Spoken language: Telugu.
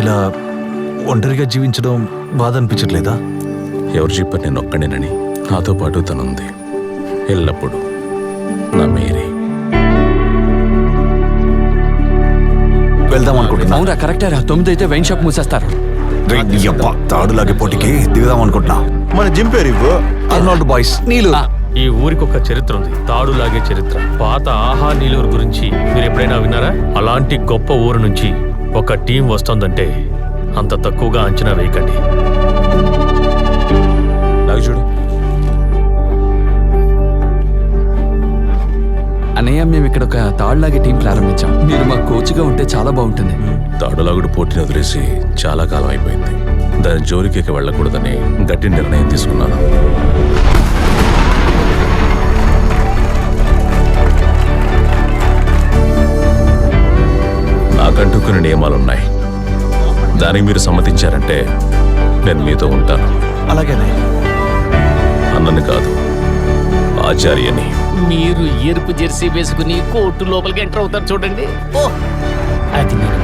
ఇలా ఒంటరిగా జీవించడం బాధ అనిపించట్లేదా? ఎవరు చెప్పారు నేను ఒక్కడేనని? నాతో పాటు తనుంది ఎల్లప్పుడు, నా మేరీ. వెళ్దాం అనుకుంటున్నా. అవునా, కరెక్టే రా. 9 అయితే వైన్ షాప్ మూసేస్తారు. తాడులాగే పోటీకి దిగుదాం అనుకుంటున్నా. మన జిమ్ పేరు ఇవ్వు. Arnold boys. నీళ్ళు. ఈ ఊరికి ఒక చరిత్ర ఉంది, తాడులాగే చరిత్ర. పాత ఆహా నీలూరు గురించి మీరు ఎప్పుడైనా విన్నారా? అలాంటి గొప్ప ఊరు నుంచి ఒక టీం వస్తోందంటే అంత తక్కువగా అంచనా వేయకండి. నాకు చూడు. అన్నయ్య, మేము ఇక్కడ ఒక తాళ్ళలాగే టీం ప్రారంభించాం. మీరు మా కోచ్గా ఉంటే చాలా బాగుంటుంది. తాడులాగుడు పోటీని వదిలేసి చాలా కాలం అయిపోయింది. దాని జోలికి వెళ్ళకూడదని గట్టి నిర్ణయం తీసుకున్నాను. నాకంటూ కొన్ని నియమాలున్నాయి. దానికి మీరు సమ్మతించారంటే నేను మీతో ఉంటాను. అలాగేనే. అన్నని కాదు, ఆచార్యని. మీరు ఎరుపు జెర్సీ వేసుకుని కోర్టు లోపలికి ఎంటర్ అవుతారు చూడండి. ఓ, అది నేను